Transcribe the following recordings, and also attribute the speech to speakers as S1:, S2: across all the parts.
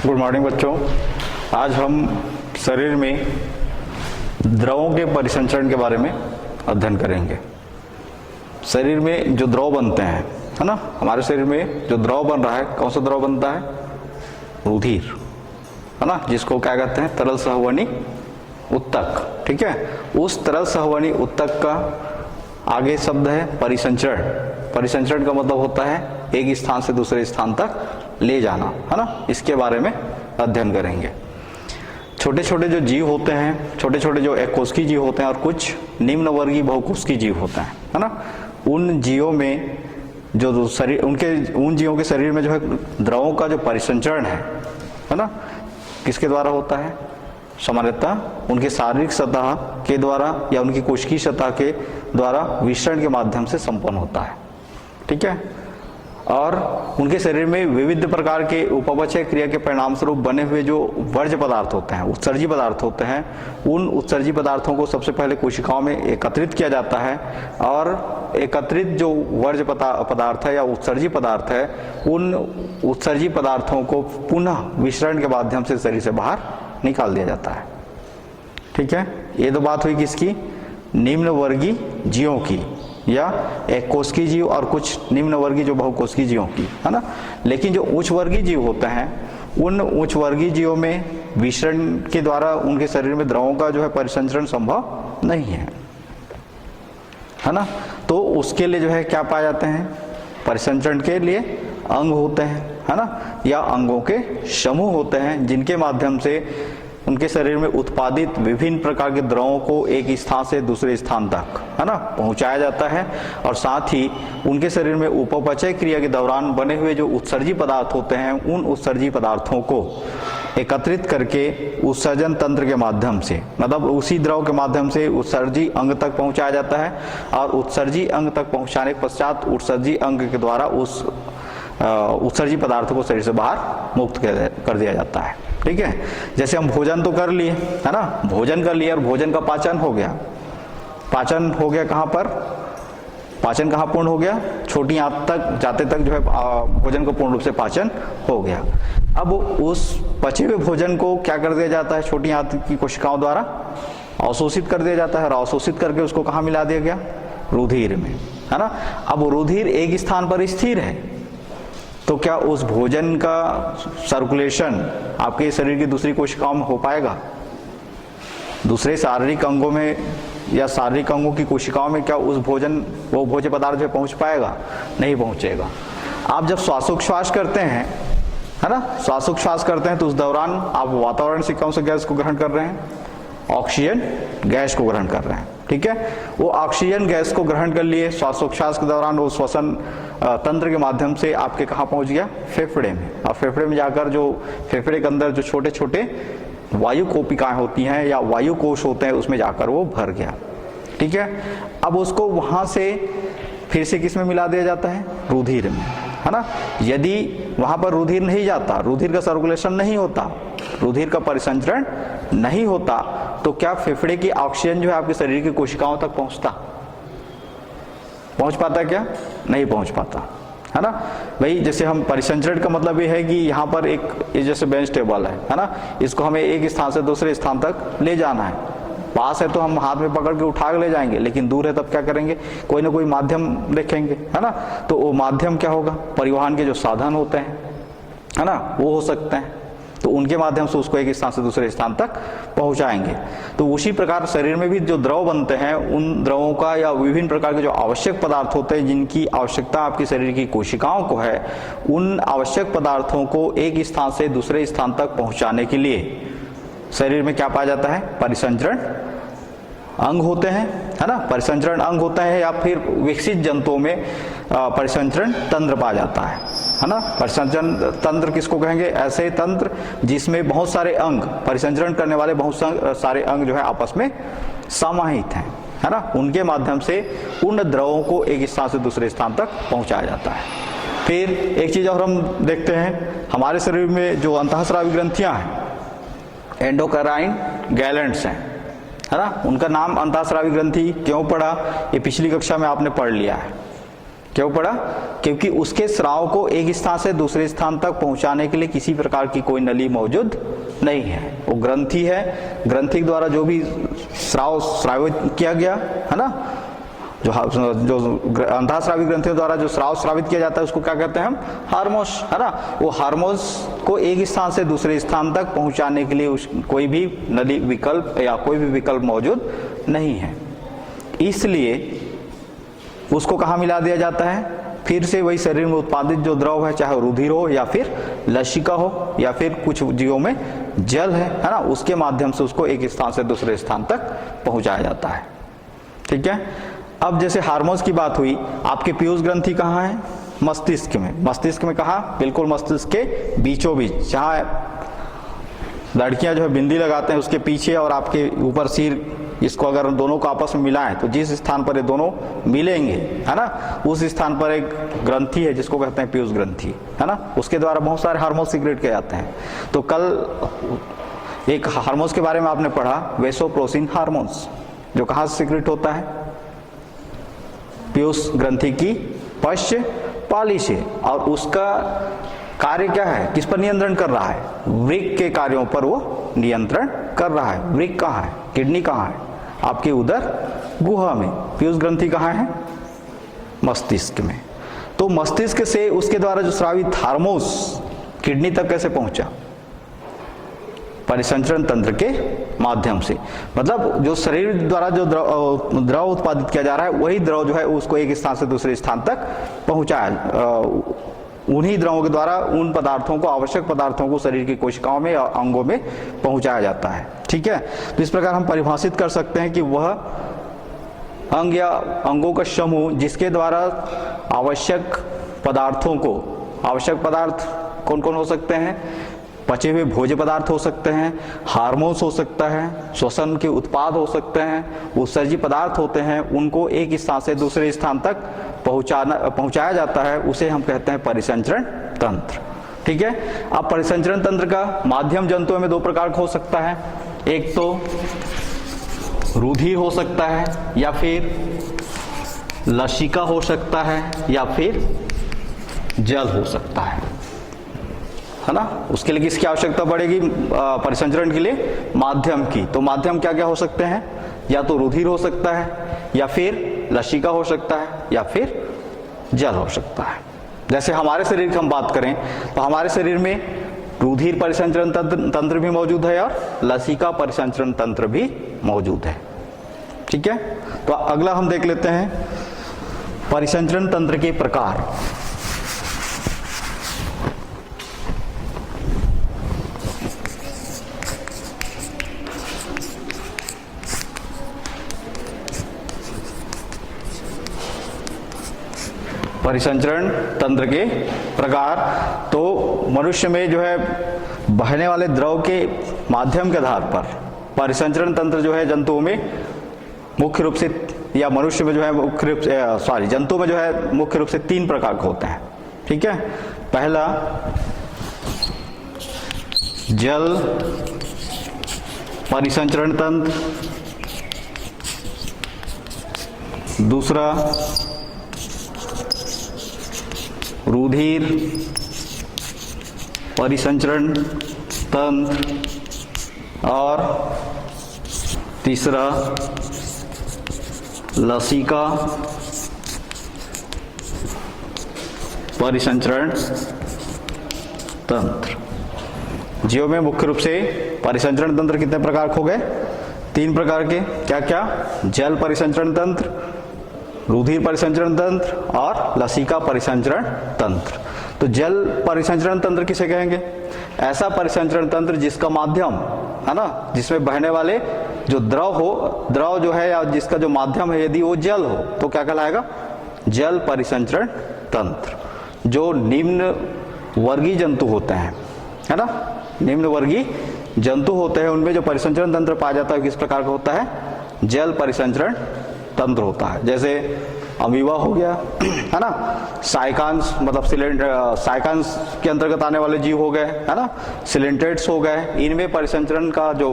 S1: Good morning बच्चों। आज हम शरीर में द्रवों के परिसंचरण के बारे में अध्ययन करेंगे। शरीर में जो द्रव बनते हैं, है ना, हमारे शरीर में जो द्रव बन रहा है, कौन सा द्रव बनता है? रुधिर, है ना, जिसको क्या कहते हैं? तरल सहवनी उत्तक। ठीक है, उस तरल सहवनी उत्तक का आगे शब्द है परिसंचरण। परिसंचरण का मतलब होता है एक स्थान से दूसरे स्थान तक ले जाना, है ना। इसके बारे में अध्ययन करेंगे। छोटे छोटे जो जीव होते हैं, छोटे छोटे जो एककोशिकीय जीव होते हैं और कुछ निम्न वर्गीय बहुकोशिकीय जीव होते हैं, है ना। उन जीवों में जो शरीर उन जीवों के शरीर में जो है द्रवों का जो परिसंचरण है ना, किसके द्वारा होता है? सामान्यतः उनके शारीरिक सतह के द्वारा या उनकी कोशिकीय सतह के द्वारा विसरण के माध्यम से संपन्न होता है। ठीक है, और उनके शरीर में विविध प्रकार के उपपचय क्रिया के परिणाम स्वरूप बने हुए जो वर्ज्य पदार्थ होते हैं, उत्सर्जी पदार्थ होते हैं, उन उत्सर्जी पदार्थों को सबसे पहले कोशिकाओं में एकत्रित किया जाता है और एकत्रित जो वर्ज्य पदार्थ है या उत्सर्जी पदार्थ है, उन उत्सर्जी पदार्थों को पुनः विसरण के माध्यम से शरीर से बाहर निकाल दिया जाता है। ठीक है, ये तो बात हुई किसकी? निम्न वर्गीय जीवों की, या एक कोशिकीय जीव और कुछ निम्न वर्गीय जो बहुकोशिकीय जीवों की, है ना। लेकिन जो उच्च वर्गीय जीव होते हैं, उन उच्च वर्गीय जीवों में विसरण के द्वारा उनके शरीर में द्रवों का जो है परिसंचरण संभव नहीं है ना। तो उसके लिए जो है क्या पाए जाते हैं? परिसंचरण के लिए अंग होते हैं, है ना, या अंगों के समूह होते हैं, जिनके माध्यम से उनके शरीर में उत्पादित विभिन्न प्रकार के द्रवों को एक स्थान से दूसरे स्थान तक, है ना, पहुंचाया जाता है। और साथ ही उनके शरीर में उपपचय क्रिया के दौरान बने हुए जो उत्सर्जी पदार्थ होते हैं, उन उत्सर्जी पदार्थों को एकत्रित करके उत्सर्जन तंत्र के माध्यम से, मतलब उसी द्रव के माध्यम से उत्सर्जी अंग तक पहुंचाया जाता है और उत्सर्जी अंग तक पहुंचाने के पश्चात उत्सर्जी अंग के द्वारा उस उत्सर्जी पदार्थों को शरीर से बाहर मुक्त कर दिया जाता है। ठीक है, जैसे हम भोजन तो कर लिए, है ना, भोजन कर लिया और भोजन का पाचन हो गया। पाचन हो गया कहाँ पर? पाचन कहाँ पूर्ण हो गया? छोटी आंत तक जाते तक जो है भोजन को पूर्ण रूप से पाचन हो गया। अब उस पचे हुए भोजन को क्या कर दिया जाता है? छोटी आंत की कोशिकाओं द्वारा अवशोषित कर दिया जाता है और अवशोषित करके उसको कहाँ मिला दिया गया? रुधिर में, है ना। अब रुधिर एक स्थान पर स्थिर है, तो क्या उस भोजन का सर्कुलेशन आपके शरीर की दूसरी कोशिकाओं में हो पाएगा? दूसरे शारीरिक अंगों में या शारीरिक अंगों की कोशिकाओं में क्या वो भोज्य पदार्थ जो पहुंच पाएगा? नहीं पहुंचेगा। आप जब श्वासोच्छ्वास करते हैं, है ना, श्वासोच्छ्वास करते हैं, तो उस दौरान आप वातावरण से कौन सा गैस को ग्रहण कर रहे हैं? ऑक्सीजन गैस को ग्रहण कर रहे हैं। ठीक है, वो ऑक्सीजन गैस को ग्रहण कर लिए श्वासोच्छ्वास के दौरान, वो श्वसन तंत्र के माध्यम से आपके कहाँ पहुंच गया? फेफड़े में। और फेफड़े में जाकर जो फेफड़े के अंदर जो छोटे छोटे वायु कोशिकाएं होती हैं या वायु कोश होते हैं, उसमें जाकर वो भर गया। ठीक है, अब उसको वहां से फिर से किस में मिला दिया जाता है? रुधिर में, है ना। यदि वहां पर रुधिर नहीं जाता, रुधिर का सर्कुलेशन नहीं होता, रुधिर का परिसंचरण नहीं होता, तो क्या फेफड़े की ऑक्सीजन जो है आपके शरीर की कोशिकाओं तक पहुंच पाता है? क्या नहीं पहुंच पाता, है ना। भाई जैसे हम परिसंचरण का मतलब ये है कि यहाँ पर एक जैसे बेंच टेबल है ना, इसको हमें एक स्थान से दूसरे स्थान तक ले जाना है। पास है तो हम हाथ में पकड़ के उठा के ले जाएंगे, लेकिन दूर है तब क्या करेंगे? कोई ना कोई माध्यम देखेंगे, है ना। तो वो माध्यम क्या होगा? परिवहन के जो साधन होते हैं, है ना, वो हो सकते हैं, तो उनके माध्यम से उसको एक स्थान से दूसरे स्थान तक पहुंचाएंगे। तो उसी प्रकार शरीर में भी जो द्रव बनते हैं, उन द्रवों का या विभिन्न प्रकार के जो आवश्यक पदार्थ होते हैं, जिनकी आवश्यकता आपकी शरीर की कोशिकाओं को है, उन आवश्यक पदार्थों को एक स्थान से दूसरे स्थान तक पहुंचाने के लिए शरीर में क्या पाया जाता है? परिसंचरण अंग होते हैं, है ना। परिसंचरण अंग होता है, या फिर विकसित जंतुओं में परिसंचरण तंत्र पाया जाता है ना। परिसंचरण तंत्र किसको कहेंगे? ऐसे तंत्र जिसमें बहुत सारे अंग, परिसंचरण करने वाले बहुत सारे अंग जो है आपस में समाहित हैं, है ना। उनके माध्यम से उन द्रवों को एक स्थान से दूसरे स्थान तक पहुंचाया जाता है। फिर एक चीज और हम देखते हैं, हमारे शरीर में जो अंतःस्रावी ग्रंथियां हैं, एंडोक्राइन गैलेंट्स हैं, है ना। उनका नाम अंतःस्रावी ग्रंथि क्यों पड़ा? ये पिछली कक्षा में आपने पढ़ लिया है क्यों पड़ा? क्योंकि उसके स्राव को एक स्थान से दूसरे स्थान तक पहुंचाने के लिए किसी प्रकार की कोई नली मौजूद नहीं है। वो ग्रंथि है, ग्रंथि के द्वारा जो भी स्रावित किया गया है ना, जो अंधास्रावी ग्रंथियों द्वारा जो स्रावित किया जाता है उसको क्या कहते हैं हम? हार्मोस, है ना। वो हार्मोस को एक स्थान से दूसरे स्थान तक पहुंचाने के लिए कोई भी नली विकल्प या कोई भी विकल्प मौजूद नहीं है, इसलिए उसको कहाँ मिला दिया जाता है? फिर से वही शरीर में उत्पादित जो द्रव है, चाहे रुधिर हो या फिर लसिका हो या फिर कुछ जीवों में जल है ना, उसके माध्यम से उसको एक स्थान से दूसरे स्थान तक पहुंचाया जाता है। ठीक है। अब जैसे हार्मोन्स की बात हुई, आपके पीयूष ग्रंथि कहाँ है? मस्तिष्क में। मस्तिष्क में कहाँ? बिल्कुल मस्तिष्क के बीचों बीच, जहाँ लड़कियां जो है बिंदी लगाते हैं उसके पीछे और आपके ऊपर सिर, इसको अगर दोनों को आपस में मिलाएं तो जिस स्थान पर ये दोनों मिलेंगे, है ना, उस स्थान पर एक ग्रंथि है जिसको कहते हैं पीयूष ग्रंथि, है ना। उसके द्वारा बहुत सारे हार्मोन सीक्रेट किए जाते हैं। तो कल एक हार्मोन्स के बारे में आपने पढ़ा, वेसोप्रोसिन हार्मोन्स, जो कहाँ से सीक्रेट होता है? पीयूष ग्रंथि की पश्च पाली से। और उसका कार्य क्या है? किस पर नियंत्रण कर रहा है? वृक्क के कार्यों पर वो नियंत्रण कर रहा है। वृक्क कहाँ है? किडनी कहाँ है? आपके उदर गुहा में। पीयूष ग्रंथि कहाँ है? मस्तिष्क में। तो मस्तिष्क से उसके द्वारा जो स्रावित हार्मोन्स किडनी तक कैसे पहुंचा? परिसंचरण तंत्र के माध्यम से। मतलब जो शरीर द्वारा जो द्रव उत्पादित किया जा रहा है, वही द्रव जो है उसको एक स्थान से दूसरे स्थान तक पहुंचाया, उन्हीं द्रवों के द्वारा उन पदार्थों को, आवश्यक पदार्थों को शरीर की कोशिकाओं में या अंगों में पहुंचाया जाता है। ठीक है। तो इस प्रकार हम परिभाषित कर सकते हैं कि वह अंग या अंगों का समूह जिसके द्वारा आवश्यक पदार्थों को, आवश्यक पदार्थ कौन कौन हो सकते हैं? पचे हुए भोज्य पदार्थ हो सकते हैं, हार्मोन्स हो सकता है, श्वसन के उत्पाद हो सकते हैं, उत्सर्जी पदार्थ होते हैं, उनको एक स्थान से दूसरे स्थान तक पहुंचाया जाता है, उसे हम कहते हैं परिसंचरण तंत्र। ठीक है। अब परिसंचरण तंत्र का माध्यम जंतुओं में दो प्रकार का हो सकता है। एक तो रुधिर हो सकता है, या फिर लसिका हो सकता है, या फिर जल हो सकता है ना। उसके लिए किसकी आवश्यकता पड़ेगी परिसंचरण के लिए? माध्यम की। तो माध्यम क्या क्या हो सकते हैं? या तो रुधिर हो सकता है, या फिर लसिका हो सकता है, या फिर जल हो सकता है। जैसे हमारे शरीर की हम बात करें तो हमारे शरीर में रुधिर परिसंचरण तंत्र भी मौजूद है और लसिका परिसंचरण तंत्र भी मौजूद है। ठीक है। तो अगला हम देख लेते हैं परिसंचरण तंत्र के प्रकार। परिसंचरण तंत्र के प्रकार। तो मनुष्य में जो है बहने वाले द्रव के माध्यम के आधार पर परिसंचरण तंत्र जो है जंतुओं में मुख्य रूप से, या मनुष्य में जो है मुख्य रूप से, जंतुओं में जो है मुख्य रूप से तीन प्रकार के होते हैं। ठीक है। पहला जल परिसंचरण तंत्र, दूसरा रुधिर परिसंचरण तंत्र, और तीसरा लसिका परिसंचरण तंत्र। जीवों में मुख्य रूप से परिसंचरण तंत्र कितने प्रकार हो गए? तीन प्रकार के। क्या क्या? जल परिसंचरण तंत्र, रुधिर परिसंचरण तंत्र और लसिका परिसंचरण तंत्र। तो जल परिसंचरण तंत्र किसे कहेंगे? ऐसा परिसंचरण तंत्र जिसका माध्यम, है ना, जिसमें बहने वाले जो द्रव हो, द्रव जो है या जिसका जो माध्यम है, यदि वो जल हो तो क्या कहलाएगा? जल परिसंचरण तंत्र। जो निम्न वर्गीय जंतु होते हैं, है ना, निम्न वर्गीय जंतु होते हैं, उनमें जो परिसंचरण तंत्र पाया जाता है किस प्रकार का होता है? जल परिसंचरण तंत्र होता है। जैसे अमीबा हो गया, है ना, साइकान्स मतलब साइकान्स के अंतर्गत आने वाले जीव हो गए, है ना, सिलेंट्रेट्स हो गए। इनमें परिसंचरण का जो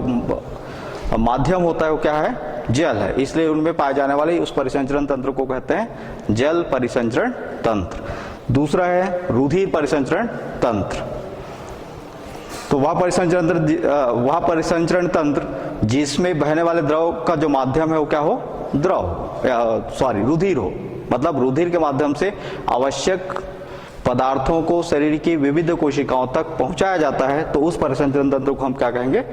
S1: माध्यम होता है वो क्या है? जल है। इसलिए उनमें पाए जाने वाले उस परिसंचरण तंत्र को कहते हैं जल परिसंचरण तंत्र। दूसरा है रुधिर परिसंचरण तंत्र। तो वह परिसंचरण तंत्र जिसमें बहने वाले द्रव का जो माध्यम है वो क्या हो, रुधिर हो, मतलब रुधिर के माध्यम से आवश्यक पदार्थों को शरीर की विविध कोशिकाओं तक पहुंचाया जाता है, तो उस परिसंचरण तंत्र को हम क्या कहेंगे,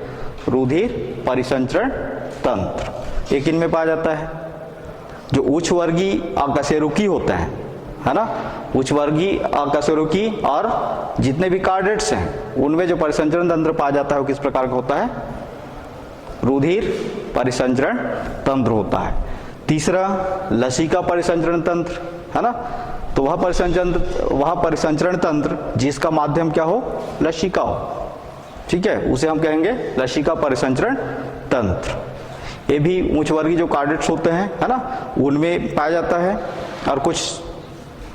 S1: रुधिर परिसंचरण तंत्र। एक इनमें पाया जाता है जो उच्च वर्गीय अकशेरुकी होते हैं, है ना, उच्च वर्गीय अकशेरुकी और जितने भी कार्डेट्स हैं उनमें जो परिसंचरण तंत्र पाया जाता है वो किस प्रकार का होता है, रुधिर परिसंचरण तंत्र होता है। तीसरा लसिका परिसंचरण तंत्र, है ना, तो वह परिसंचरण तंत्र जिसका माध्यम क्या हो, लसिका हो, ठीक है, उसे हम कहेंगे लसिका परिसंचरण तंत्र। ये भी उच्च वर्गीय जो कार्डेट्स होते हैं, है ना, उनमें पाया जाता है, और कुछ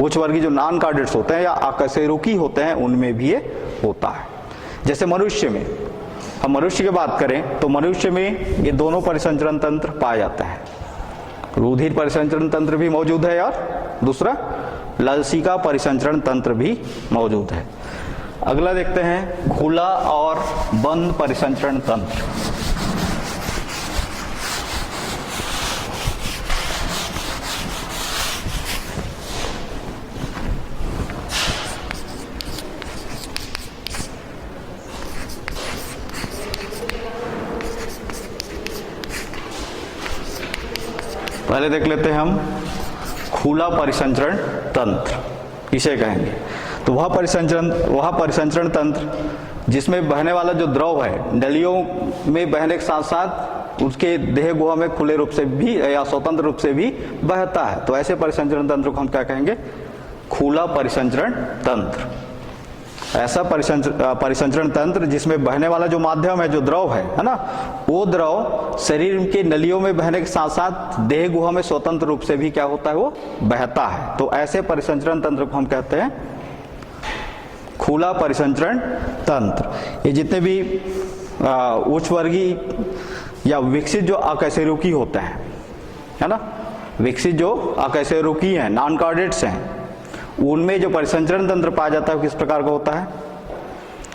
S1: उच्च वर्गीय जो नॉन कार्डेट्स होते हैं या अकशेरुकी होते हैं उनमें भी ये होता है। जैसे मनुष्य में, हम मनुष्य की बात करें तो मनुष्य में ये दोनों परिसंचरण तंत्र पाए जाते हैं, रुधिर परिसंचरण तंत्र भी मौजूद है और दूसरा लसिका परिसंचरण तंत्र भी मौजूद है। अगला देखते हैं खुला और बंद परिसंचरण तंत्र। पहले देख लेते हैं हम खुला परिसंचरण तंत्र, इसे कहेंगे। तो वह परिसंचरण तंत्र जिसमें बहने वाला जो द्रव है नलियों में बहने के साथ साथ उसके देह गुहा में खुले रूप से भी या स्वतंत्र रूप से भी बहता है, तो ऐसे परिसंचरण तंत्र को हम क्या कहेंगे, खुला परिसंचरण तंत्र। ऐसा परिसंचरण तंत्र जिसमें बहने वाला जो माध्यम है, जो द्रव है ना, वो द्रव शरीर के नलियों में बहने के साथ साथ देह गुहा में स्वतंत्र रूप से भी क्या होता है, वो बहता है। तो ऐसे परिसंचरण तंत्र को हम कहते हैं खुला परिसंचरण तंत्र। ये जितने भी उच्च वर्गीय या विकसित जो अकशेरुकी होते हैं, है ना, विकसित जो अकशेरुकी हैं, नॉन कार्डेट्स हैं, उनमें जो परिसंचरण तंत्र पाया जाता है किस प्रकार का होता है,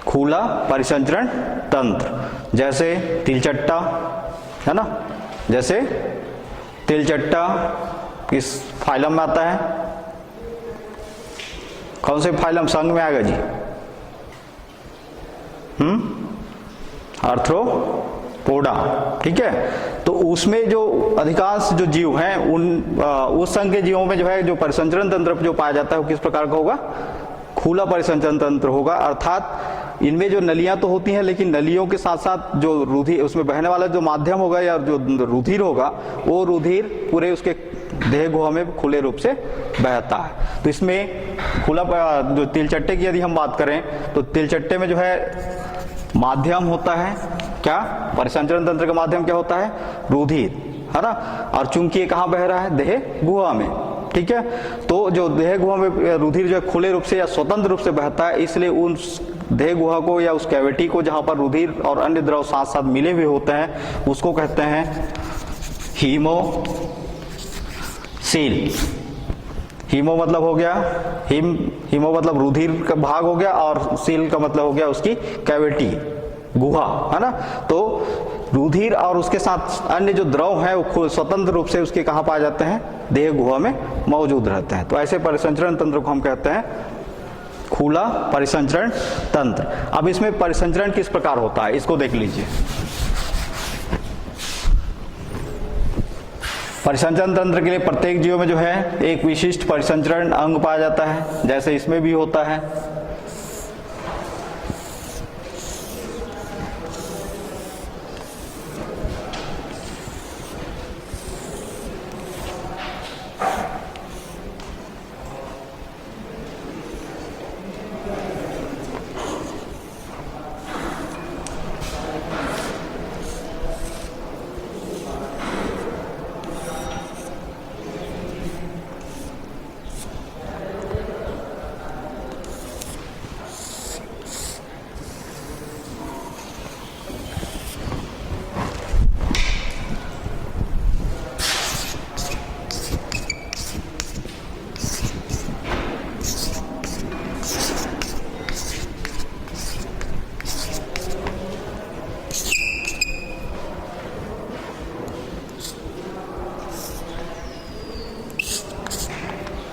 S1: खुला परिसंचरण तंत्र। जैसे तिलचट्टा, है ना, जैसे तिलचट्टा किस फाइलम में आता है, कौन से फाइलम संघ में आएगा जी, आर्थ्रोपोडा, ठीक है। तो उसमें जो अधिकांश जो जीव हैं उस संघ के जीवों में जो है जो परिसंचरण तंत्र जो पाया जाता है वो किस प्रकार का होगा, खुला परिसंचरण तंत्र होगा। अर्थात इनमें जो नलियां तो होती हैं लेकिन नलियों के साथ साथ जो रुधिर, उसमें बहने वाला जो माध्यम होगा या जो रुधिर होगा, वो रुधिर पूरे उसके देह गुहा में खुले रूप से बहता है। तो इसमें खुला जो तिलचट्टे की यदि हम बात करें तो तिलचट्टे में जो है माध्यम होता है क्या, परिसंचरण तंत्र का माध्यम क्या होता है, रुधिर, है ना, और चूंकि ये कहाँ बह रहा है, देह गुहा में, ठीक है। तो जो देह गुहा में रुधिर जो है खुले रूप से या स्वतंत्र रूप से बहता है, इसलिए उस देह गुहा को या उस कैविटी को जहां पर रुधिर और अन्य द्रव साथ साथ मिले हुए होते हैं उसको कहते हैं हीमोसील। हीमो मतलब हो गया हीमो मतलब रुधिर का भाग हो गया, और सील का मतलब हो गया उसकी कैविटी, गुहा, है ना। तो रुधिर और उसके साथ अन्य जो द्रव है वो स्वतंत्र रूप से उसके कहाँ पाए जाते हैं, देह गुहा में मौजूद रहते हैं। तो ऐसे परिसंचरण तंत्र को हम कहते हैं खुला परिसंचरण तंत्र। अब इसमें परिसंचरण किस प्रकार होता है इसको देख लीजिए। परिसंचरण तंत्र के लिए प्रत्येक जीव में जो है एक विशिष्ट परिसंचरण अंग पाया जाता है, जैसे इसमें भी होता है।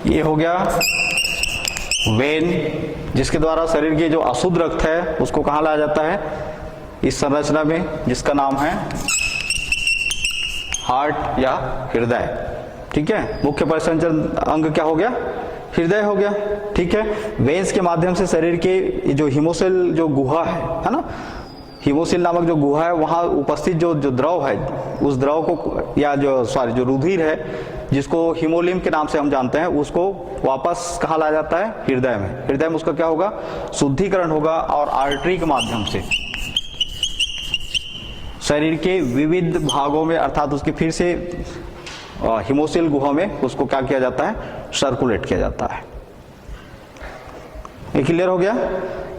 S1: ये हो गया वेन, जिसके द्वारा शरीर की जो अशुद्ध रक्त है उसको कहाँ लाया जाता है, इस संरचना में, जिसका नाम है हार्ट या हृदय। ठीक है, मुख्य परिसंचरण अंग क्या हो गया, हृदय हो गया। ठीक है, वेन्स के माध्यम से शरीर के जो हीमोसिल जो गुहा है ना, हीमोसिल नामक जो गुहा है, वहां उपस्थित जो द्रव है, उस द्रव को या जो रुधिर है जिसको हीमोलिम के नाम से हम जानते हैं, उसको वापस कहाँ लाया जाता है, हृदय में। हृदय में उसका क्या होगा, शुद्धिकरण होगा और आर्टरी के माध्यम से शरीर के विविध भागों में, अर्थात उसके फिर से हीमोसिल गुहा में उसको क्या किया जाता है, सर्कुलेट किया जाता है। ये क्लियर हो गया।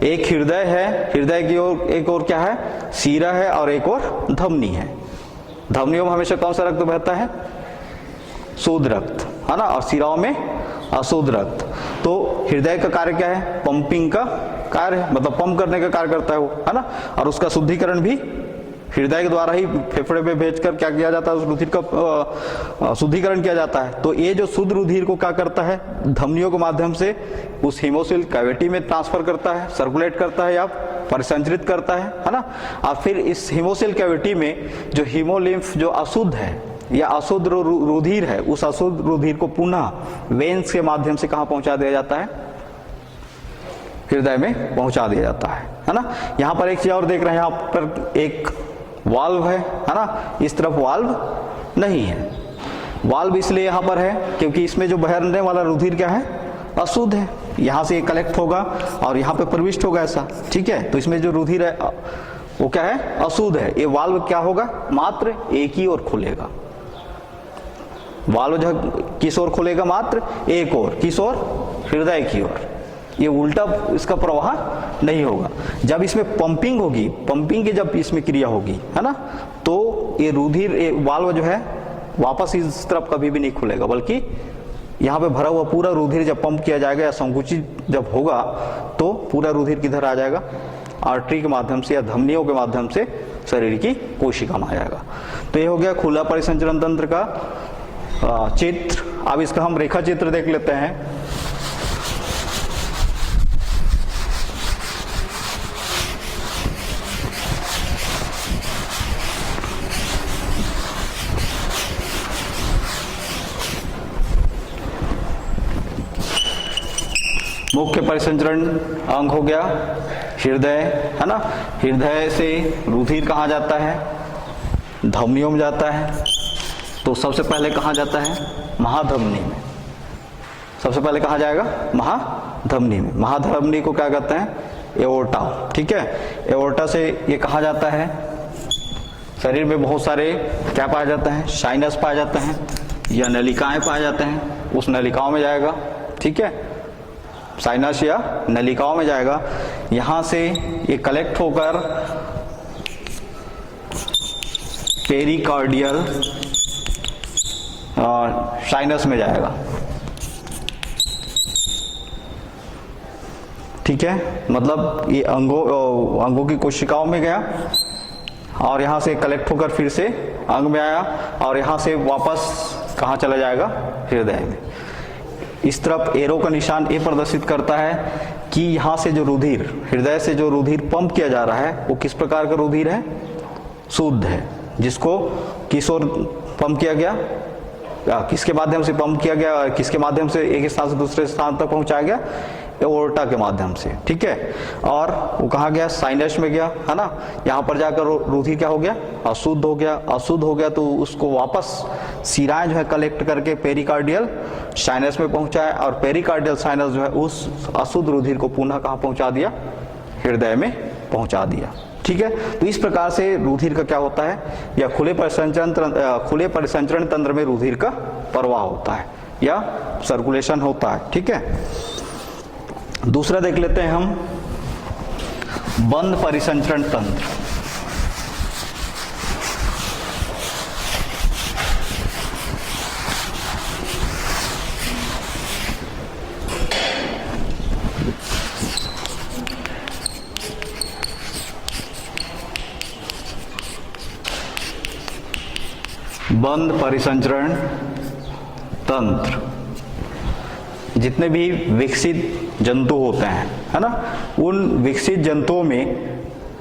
S1: एक हृदय है, हृदय की ओर एक और क्या है, सीरा है और एक और धमनी है। धमनियों में हमेशा कौन सा रक्त बहता है, शुद्ध रक्त, है ना, और सिराओं में अशुद्ध रक्त। तो हृदय का कार्य क्या है, पंपिंग का कार्य है, मतलब पंप करने का कार्य करता है वो, है ना, और उसका शुद्धिकरण भी हृदय के द्वारा ही फेफड़े में भेजकर क्या किया जाता है, उस रुधिर का शुद्धिकरण किया जाता है। तो ये जो शुद्ध रुधिर को क्या करता है, धमनियों के माध्यम से उस हीमोसिल कैविटी में ट्रांसफर करता है, सर्कुलेट करता है या परिसंचरित करता है ना। और फिर इस हीमोसिल कैविटी में जो हीमोलिम्फ जो अशुद्ध है या अशुद्ध रुधिर है, उस अशुद्ध रुधिर को पुनः वेन्स के माध्यम से कहाँ पहुंचा दिया जाता है, हृदय में पहुंचा दिया जाता है ना। यहाँ पर एक चीज और देख रहे हैं, यहाँ पर एक वाल्व है ना, इस तरफ वाल्व नहीं है। वाल्व इसलिए यहाँ पर है क्योंकि इसमें जो बहने वाला रुधिर क्या है, अशुद्ध है, यहाँ से कलेक्ट होगा और यहाँ पे प्रविष्ट होगा ऐसा। ठीक है, तो इसमें जो रुधिर है वो क्या है, अशुद्ध है। ये वाल्व क्या होगा, मात्र एक ही ओर खुलेगा। वाल्व जो किस ओर खुलेगा, मात्र एक ओर, किस ओर, हृदय की ओर। ये उल्टा इसका प्रवाह नहीं होगा। जब इसमें पंपिंग होगी, पंपिंग की जब इसमें क्रिया होगी, है ना, तो ये रुधिर, ये वाल्व जो है वापस इस तरफ कभी भी नहीं खुलेगा, बल्कि यहाँ पे भरा हुआ पूरा रुधिर जब पंप किया जाएगा या संकुचित जब होगा तो पूरा रुधिर किधर आ जाएगा, आर्टरी के माध्यम से या धमनियों के माध्यम से शरीर की कोशिका में आ जाएगा। तो ये हो गया खुला परिसंचरण तंत्र का चित्र। अब इसका हम रेखा चित्र देख लेते हैं। मुख्य परिसंचरण अंग हो गया हृदय, है ना। हृदय से रुधिर कहाँ जाता है, धमनियों में जाता है। तो सबसे पहले कहाँ जाता है, महाधमनी में। सबसे पहले कहाँ जाएगा, महाधमनी में। महाधमनी को क्या कहते हैं, एओर्टा। ठीक है, एओर्टा से ये कहाँ जाता है, शरीर में बहुत सारे क्या पाए जाते हैं, साइनस पाए जाते हैं या नलिकाएं पाए जाते हैं, उस नलिकाओं में जाएगा। ठीक है, साइनस या नलिकाओं में जाएगा। यहां से ये कलेक्ट होकर पेरिकार्डियल साइनस में जाएगा। ठीक है, मतलब ये अंगों की कोशिकाओं में गया और यहां से कलेक्ट होकर फिर से अंग में आया और यहां से वापस कहां चला जाएगा, हृदय में। इस तरफ एरो का निशान ये प्रदर्शित करता है कि यहाँ से जो रुधिर, हृदय से जो रुधिर पंप किया जा रहा है वो किस प्रकार का रुधिर है, शुद्ध है, जिसको किस ओर पंप किया गया, किसके माध्यम से पंप किया गया और किसके माध्यम से एक स्थान से दूसरे स्थान तक पहुंचाया गया, एओर्टा के माध्यम से। ठीक है, और वो कहाँ गया, साइनस में गया, है ना। यहाँ पर जाकर रुधिर क्या हो गया, अशुद्ध हो गया। अशुद्ध हो गया तो उसको वापस सिराएं जो है कलेक्ट करके पेरिकार्डियल साइनस में पहुंचाया और पेरिकार्डियल साइनस जो है उस अशुद्ध रुधिर को पुनः कहाँ पहुंचा दिया, हृदय में पहुंचा दिया। ठीक है, तो इस प्रकार से रुधिर का क्या होता है, या खुले परिसंचरण तंत्र में रुधिर का प्रवाह होता है या सर्कुलेशन होता है। ठीक है, दूसरा देख लेते हैं हम, बंद परिसंचरण तंत्र। बंद परिसंचरण तंत्र जितने भी विकसित जंतु होते हैं, है ना, उन विकसित जंतुओं में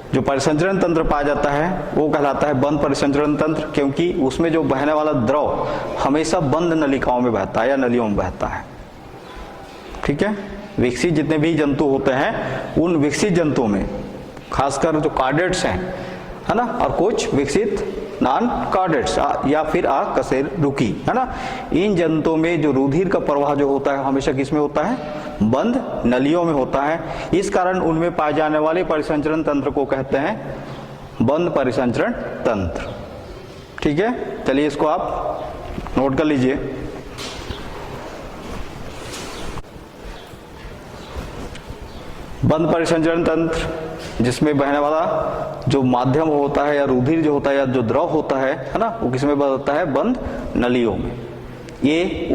S1: जो परिसंचरण तंत्र पाया जाता है वो कहलाता है बंद परिसंचरण तंत्र, क्योंकि उसमें जो बहने वाला द्रव हमेशा बंद नलिकाओं में बहता है या नलियों में बहता है। ठीक है, विकसित जितने भी जंतु होते हैं उन विकसित जंतुओं में, खासकर जो कार्डेट्स हैं, है ना, और कुछ विकसित नॉन कार्डेट्स या फिर अकशेरुकी, है ना, इन जंतुओं में जो रुधिर का प्रवाह जो होता है हमेशा किसमें होता है, बंद नलियों में होता है। इस कारण उनमें पाए जाने वाले परिसंचरण तंत्र को कहते हैं बंद परिसंचरण तंत्र। ठीक है, चलिए इसको आप नोट कर लीजिए। बंद परिसंचरण तंत्र जिसमें बहने वाला जो माध्यम होता है या रुधिर जो होता है या जो द्रव होता है ना, वो किसमें बहता है, बंद नलियों में। ये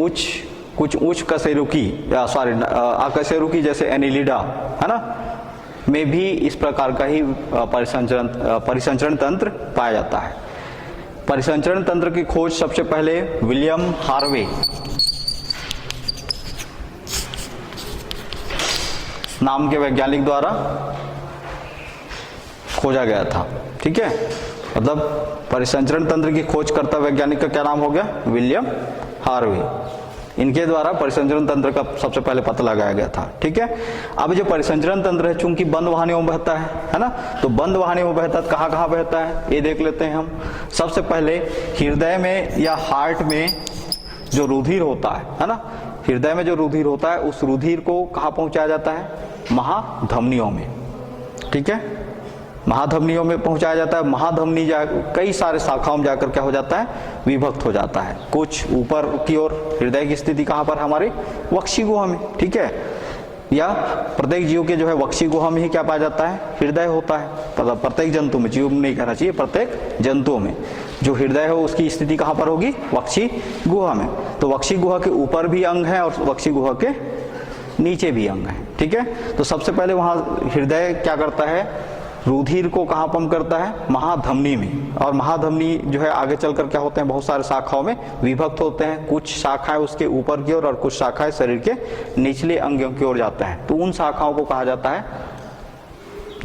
S1: कुछ उच्च कशेरुकी या सॉरी अकशेरुकी जैसे एनिलिडा, है ना, में भी इस प्रकार का ही परिसंचरण तंत्र पाया जाता है। परिसंचरण तंत्र की खोज सबसे पहले विलियम हार्वे नाम के वैज्ञानिक द्वारा खोजा गया था। ठीक है, मतलब परिसंचरण तंत्र की खोज करता वैज्ञानिक का क्या नाम हो गया, विलियम हार्वे। इनके द्वारा परिसंचरण तंत्र का सबसे पहले पता लगाया गया था। ठीक है, अब जो परिसंचरण तंत्र है चूंकि बंद वाहिनियों में बहता है ना, तो बंद वाहिनियों में बहता है, कहाँ कहाँ बहता है ये देख लेते हैं हम। सबसे पहले हृदय में या हार्ट में जो रुधिर होता है ना, हृदय में जो रुधिर होता है उस रुधिर को कहाँ पहुंचाया जाता है, महाधमनियों में। ठीक है, महाधमनियों में पहुंचाया जाता है। महाधमनी कई सारे शाखाओं में जाकर क्या हो जाता है, विभक्त हो जाता है। कुछ ऊपर की ओर, हृदय की स्थिति कहां पर, हमारे वक्षी गुहा में। ठीक है, या प्रत्येक जीव के जो है वक्षी गुहा में ही क्या पाया जाता है, हृदय होता है। मतलब प्रत्येक जंतु में, जीव नहीं कहना चाहिए, प्रत्येक जंतुओं में जो हृदय हो उसकी स्थिति कहां पर होगी, वक्षी गुहा में। तो वक्षी गुहा के ऊपर भी अंग है और वक्षी गुहा के नीचे भी अंग है। ठीक है, तो सबसे पहले वहां हृदय क्या करता है, रुधिर को कहां पंप करता है, महाधमनी में। और महाधमनी जो है आगे चलकर क्या होते हैं, बहुत सारे शाखाओं में विभक्त होते हैं। कुछ शाखाएं उसके ऊपर की ओर और कुछ शाखाएं शरीर के निचले अंगों की ओर जाते हैं, तो उन शाखाओं को कहा जाता है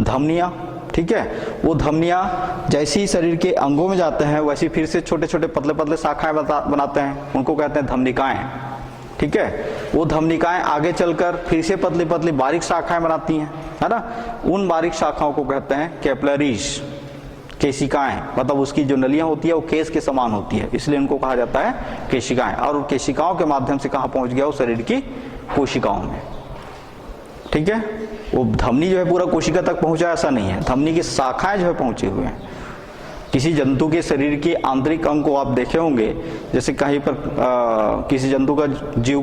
S1: धमनियां। ठीक है, वो धमनियां जैसे ही शरीर के अंगों में जाते हैं वैसे फिर से छोटे छोटे पतले पतले शाखाएं बनाते हैं, उनको कहते हैं धमनिकाएं। ठीक है, वो धमनिकाएं आगे चलकर फिर से पतली पतली बारीक शाखाएं बनाती हैं, है ना, उन बारीक शाखाओं को कहते हैं कैपिलरीज, केशिकाएं। मतलब उसकी जो नलियां होती है वो केश के समान होती है, इसलिए उनको कहा जाता है केशिकाएं। और केशिकाओं के माध्यम से कहां पहुंच गया, वो शरीर की कोशिकाओं में। ठीक है, वो धमनी जो है पूरा कोशिका तक पहुंचा ऐसा नहीं है, धमनी की शाखाएं जो है पहुंचे हुए हैं। किसी जंतु के शरीर के आंतरिक अंग को आप देखे होंगे, जैसे कहीं पर किसी जंतु का जीव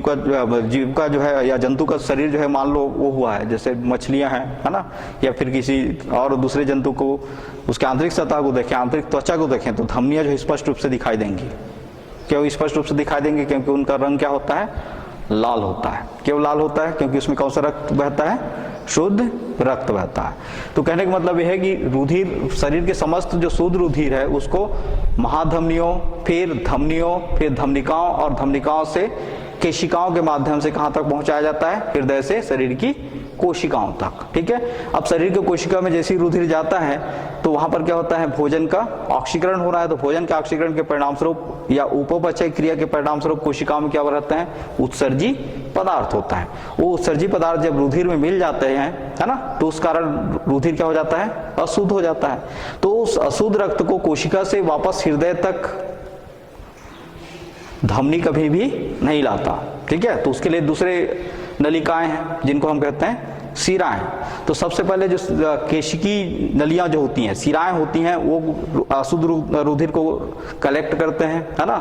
S1: का जो है या जंतु का शरीर जो है मान लो वो हुआ है, जैसे मछलियां हैं, है ना, या फिर किसी और दूसरे जंतु को उसके आंतरिक सतह को देखें, आंतरिक त्वचा को देखें, तो धमनियां जो स्पष्ट रूप से दिखाई देंगी। क्यों स्पष्ट रूप से दिखाई देंगे, क्योंकि उनका रंग क्या होता है, लाल होता है। क्यों लाल होता है, क्योंकि उसमें कौन सा रक्त बहता है, शुद्ध रक्त बहता है। तो कहने का मतलब यह है कि रुधिर, शरीर के समस्त जो शुद्ध रुधिर है उसको महाधमनियों, फिर धमनियों, फिर धमनिकाओं और धमनिकाओं से केशिकाओं के माध्यम से कहां तक पहुंचाया जाता है, हृदय से शरीर की कोशिकाओं तक। ठीक है, अब शरीर के कोशिका में जैसे ही रुधिर जाता है तो वहां पर क्या होता है, भोजन का ऑक्सीकरण हो रहा है। तो भोजन के ऑक्सीकरण के परिणाम स्वरूप या उपपचय क्रिया के परिणाम स्वरूप कोशिकाओं में क्या रहता है, उत्सर्जी पदार्थ होता है। वो उत्सर्जी पदार्थ जब रुधिर में मिल जाते हैं, है ना, तो उस कारण रुधिर क्या हो जाता है, अशुद्ध हो जाता है। तो उस अशुद्ध रक्त को कोशिका से वापस हृदय तक धमनी कभी भी नहीं लाता। ठीक है, तो उसके लिए दूसरे नलिकाएं हैं जिनको हम कहते हैं शिराएं। तो सबसे पहले जो केशिकी नलियां जो होती हैं, शिराएं होती हैं, वो अशुद्ध रुधिर को कलेक्ट करते हैं, है ना,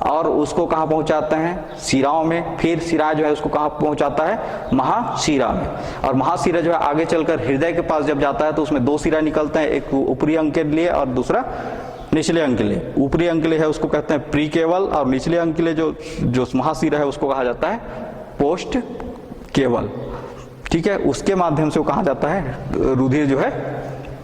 S1: और उसको कहाँ पहुंचाते हैं, शिराओं में। फिर शिरा जो है उसको कहाँ पहुंचाता है, महाशिरा में। और महाशिरा जो है आगे चलकर हृदय के पास जब जाता है तो उसमें दो शिरा निकलते हैं, एक ऊपरी अंग के लिए और दूसरा निचले अंग के लिए। ऊपरी अंग के लिए है उसको कहते हैं प्री केवल, और निचले अंग के लिए जो महाशिरा है उसको कहा जाता है पोस्ट केवल। ठीक है, उसके माध्यम से वो कहा जाता है, रुधिर जो है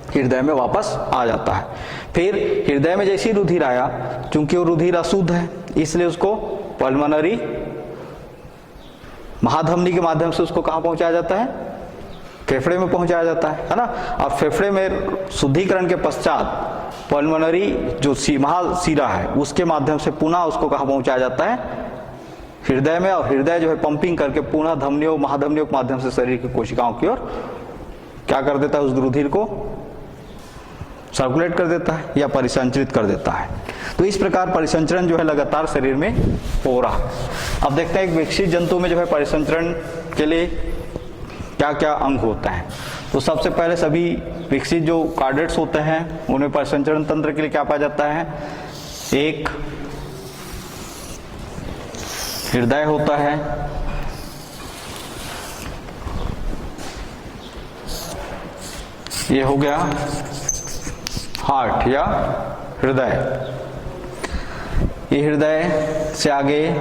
S1: हृदय में वापस आ जाता है। फिर हृदय में जैसे ही रुधिर आया, चूंकि वो रुधिर अशुद्ध है इसलिए उसको पल्मोनरी महाधमनी के माध्यम से उसको कहाँ पहुंचाया जाता है, फेफड़े में पहुंचाया जाता है ना। और फेफड़े में शुद्धिकरण के पश्चात पल्मोनरी जो महाशिरा है उसके माध्यम से पुनः उसको कहाँ पहुंचाया जाता है, हृदय में। और हृदय जो है पंपिंग करके पुनः धमनियों महाधमनियों के माध्यम से शरीर की कोशिकाओं की ओर क्या कर देता है, उस रुधिर को सर्कुलेट कर देता है या परिसंचरित कर देता है। तो इस प्रकार परिसंचरण जो है लगातार शरीर में हो रहा है। अब देखते हैं एक विकसित जंतु में जो है परिसंचरण के लिए क्या क्या अंग होता है। तो सबसे पहले सभी विकसित जो कार्डेट्स होते हैं उनमें परिसंचरण तंत्र के लिए क्या पाया जाता है, एक हृदय होता है, ये हो गया हार्ट या हृदय। ये हृदय से आगे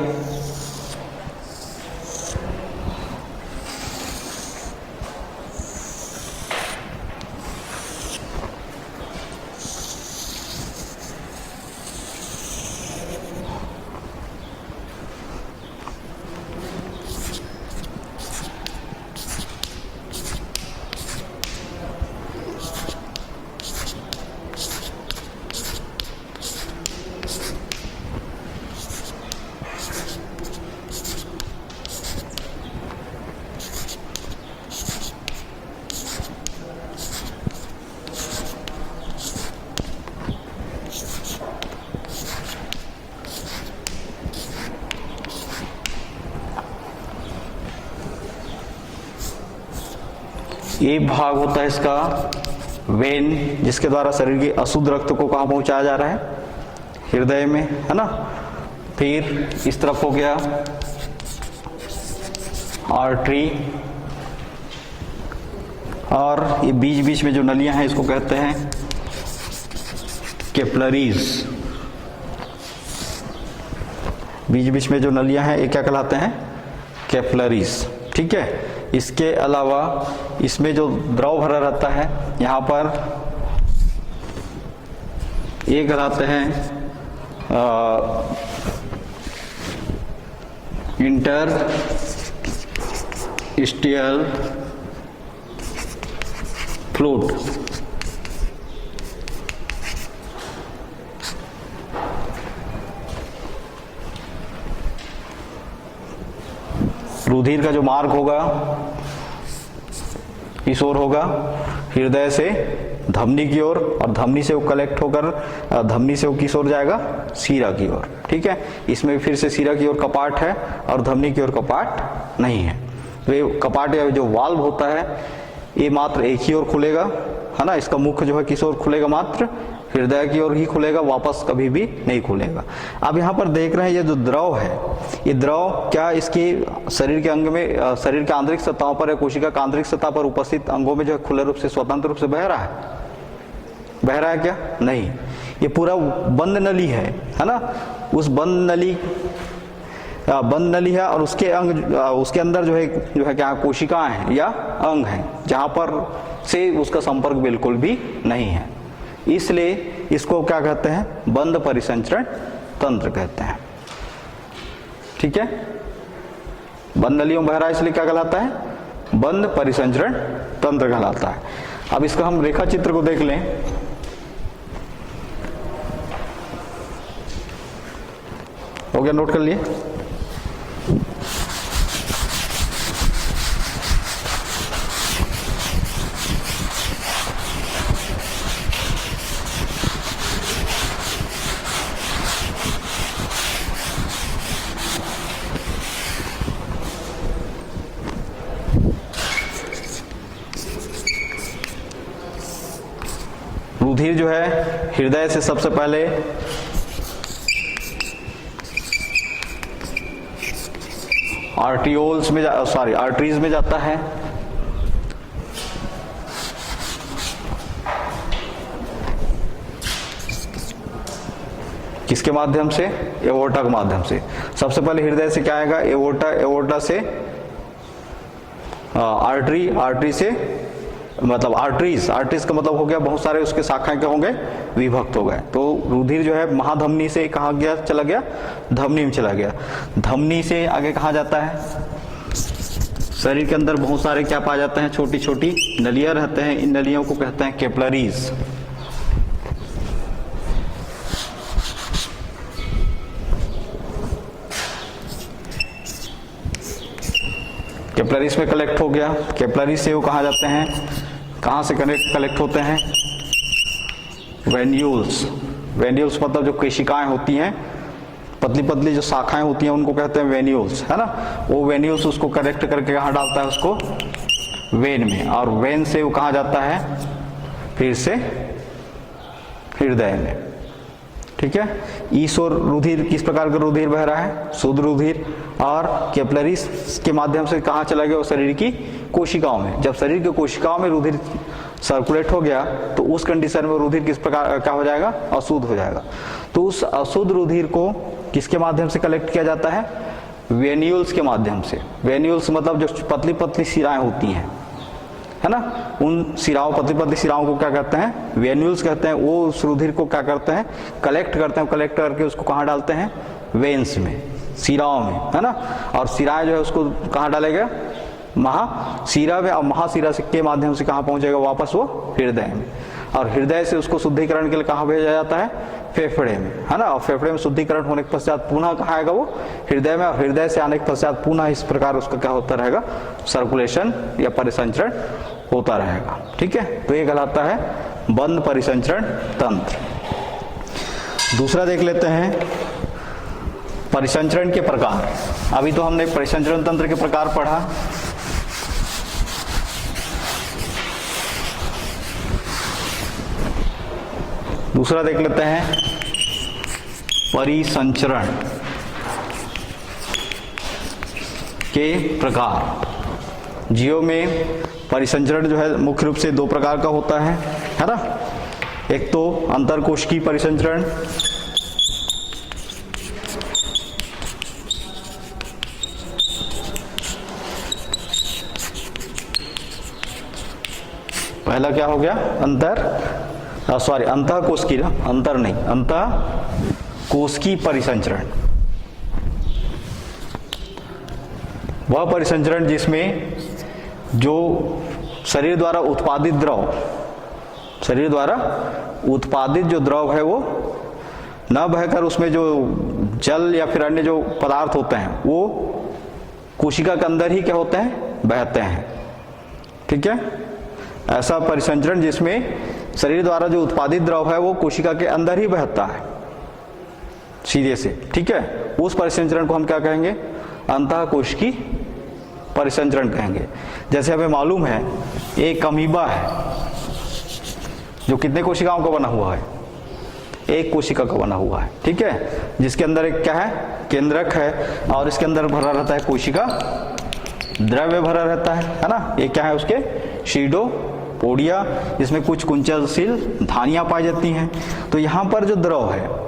S1: ये भाग होता है इसका वेन, जिसके द्वारा शरीर के अशुद्ध रक्त को कहाँ पहुंचाया जा रहा है, हृदय में, है ना। फिर इस तरफ हो गया आर्टरी, और ये बीच बीच में जो नलियां हैं इसको कहते हैं कैपिलरीज। बीच बीच में जो नलियां हैं ये क्या कहलाते हैं, कैपिलरीज, ठीक है। इसके अलावा इसमें जो द्रव भरा रहता है यहाँ पर ये कहलाते हैं इंटरस्टिशियल फ्लूइड। रुधिर का जो मार्ग होगा इस ओर होगा, हृदय से धमनी की ओर, और धमनी से वो कलेक्ट होकर धमनी से वो किस ओर जाएगा, सीरा की ओर, ठीक है। इसमें फिर से सीरा की ओर कपाट है और धमनी की ओर कपाट नहीं है। तो ये कपाट या जो वाल्व होता है ये मात्र एक ही ओर खुलेगा, है ना। इसका मुख्य जो है किस ओर खुलेगा, मात्र हृदय की ओर ही खुलेगा, वापस कभी भी नहीं खुलेगा। अब यहाँ पर देख रहे हैं ये जो द्रव है, ये द्रव क्या इसके शरीर के अंग में, शरीर के आंतरिक सतहों पर या कोशिका के आंतरिक सतह पर उपस्थित अंगों में जो है खुले रूप से स्वतंत्र रूप से बह रहा है, बह रहा है क्या, नहीं। ये पूरा बंद नली है ना। उस बंद नली है और उसके अंग, उसके अंदर जो है क्या कोशिकाएं हैं या अंग हैं जहां पर से उसका संपर्क बिल्कुल भी नहीं है। इसलिए इसको क्या कहते हैं, बंद परिसंचरण तंत्र कहते हैं, ठीक है। बंद नलियों में बह रहा है इसलिए क्या कहलाता है, बंद परिसंचरण तंत्र कहलाता है। अब इसका हम रेखा चित्र को देख लें। हो गया, नोट कर लिए। रुधिर जो है हृदय से सबसे पहले आर्टियोल्स में आर्टरीज में जाता है, किसके माध्यम से, एओर्टा के माध्यम से। सबसे पहले हृदय से क्या आएगा, एओर्टा, एओर्टा से आर्टरी, आर्टरी से मतलब आर्टरीज, आर्टरीज का मतलब हो गया बहुत सारे उसके शाखाएं क्या होंगे, विभक्त हो गए। तो रुधिर जो है महाधमनी से कहाँ गया, चला गया, धमनी में चला गया। धमनी से आगे कहाँ जाता है, शरीर के अंदर बहुत सारे क्या पाए जाते हैं, छोटी छोटी नलियां रहते हैं। इन नलियों को कहते हैं कैपिलरीज। कैपिलरीज में कलेक्ट हो गया। कैपिलरीज से वो कहाँ जाते हैं, कहाँ से कलेक्ट होते हैं, वेन्यूल्स। वेन्यूल्स मतलब जो केशिकाएं होती हैं, पतली पतली जो शाखाएं होती हैं, उनको कहते हैं वेन्यूल्स, है ना। वो वेन्यूल्स उसको कलेक्ट करके कहाँ डालता है, उसको वेन में, और वेन से वो कहाँ जाता है, फिर से हृदय में। ठीक है। ईस और रुधिर, किस प्रकार का रुधिर बह रहा है, शुद्ध रुधिर, और कैपिलरीज के माध्यम से कहाँ चला गया, शरीर की कोशिकाओं में। जब शरीर की कोशिकाओं में रुधिर सर्कुलेट हो गया तो उस कंडीशन में रुधिर किस प्रकार का हो जाएगा, अशुद्ध हो जाएगा। तो उस अशुद्ध रुधिर को किसके माध्यम से कलेक्ट किया जाता है, वेन्यूल्स के माध्यम से। वेन्यूल्स मतलब जो पतली पतली शिराएं होती हैं, है ना, उन शिराओं, पतली पतली शिराओं को क्या कहते हैं, वेन्यूल्स कहते हैं। वो उस रुधिर को क्या करते हैं, कलेक्ट करते हैं। कलेक्ट करके उसको कहाँ डालते हैं, वेन्स में, शिराओं में, है ना। और शिराएं जो है उसको कहाँ डालेगा, महाशिरा में, और महाशिरा के माध्यम से कहाँ पहुंचेगा, वापस वो हृदय में। और हृदय से उसको शुद्धिकरण के लिए कहाँ भेजा जाता है, फेफड़े में, है ना। और फेफड़े में शुद्धिकरण होने के पश्चात पुनः कहाँ आएगा, वो हृदय में। और हृदय से आने के पश्चात पुनः इस प्रकार उसका क्या होता रहेगा, सर्कुलेशन या परिसंचरण होता रहेगा। ठीक है। तो ये कहलाता है बंद परिसंचरण तंत्र। दूसरा देख लेते हैं परिसंचरण के प्रकार। अभी तो हमने परिसंचरण तंत्र के प्रकार पढ़ा। दूसरा देख लेते हैं परिसंचरण के प्रकार। जीवों में परिसंचरण जो है मुख्य रूप से दो प्रकार का होता है ना। एक तो अंतरकोशिकीय परिसंचरण, पहला क्या हो गया, अंतःकोशिकीय, अंतर नहीं, अंतःकोशिकीय परिसंचरण। वह परिसंचरण जिसमें जो शरीर द्वारा उत्पादित जो द्रव है वो न बहकर उसमें जो जल या फिर अन्य जो पदार्थ होते हैं वो कोशिका के अंदर ही क्या होते हैं, बहते हैं। ठीक है। ऐसा परिसंचरण जिसमें शरीर द्वारा जो उत्पादित द्रव है वो कोशिका के अंदर ही बहता है सीधे से। ठीक है। उस परिसंचरण को हम क्या कहेंगे, अंतःकोशिकीय परिसंचरण कहेंगे। जैसे हमें मालूम है एक अमीबा है जो कितने कोशिकाओं का बना हुआ है, एक कोशिका का बना हुआ है। ठीक है। जिसके अंदर एक क्या है, केंद्रक है, और इसके अंदर भरा रहता है कोशिका द्रव्य भरा रहता है ना। ये क्या है, उसके शीडोपोडिया, जिसमें कुछ कुंचनशील धानियां पाई जाती हैं। तो यहाँ पर जो द्रव है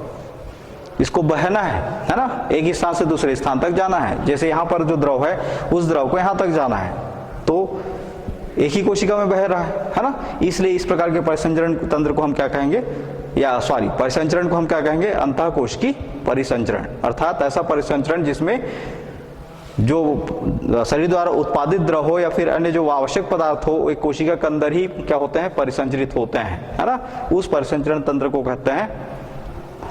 S1: इसको बहना है ना, एक स्थान से दूसरे स्थान तक जाना है। जैसे यहाँ पर जो द्रव है उस द्रव को यहाँ तक जाना है तो एक ही कोशिका में बह रहा है ना। इसलिए इस प्रकार के परिसंचरण तंत्र को हम क्या कहेंगे, परिसंचरण को हम क्या कहेंगे, अंतःकोशिकीय परिसंचरण। अर्थात ऐसा परिसंचरण जिसमें जो शरीर द्वारा उत्पादित द्रव हो या फिर अन्य जो आवश्यक पदार्थ हो एक कोशिका के अंदर ही क्या होते हैं, परिसंचरित होते हैं, है ना। उस परिसंचरण तंत्र को कहते हैं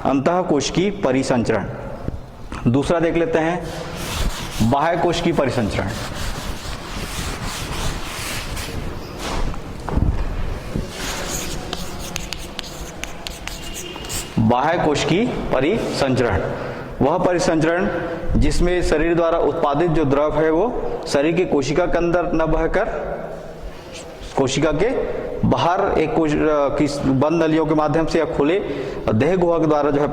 S1: अंतःकोशिकीय परिसंचरण। दूसरा देख लेते हैं बाह्य कोशिकीय परिसंचरण। बाह्य कोशिकीय परिसंचरण वह परिसंचरण जिसमें शरीर द्वारा उत्पादित जो द्रव है वो शरीर की कोशिका के अंदर न बहकर कोशिका के बाहर एक बंद नलियों के माध्यम से या खुले देह गुहा के द्वारा जो है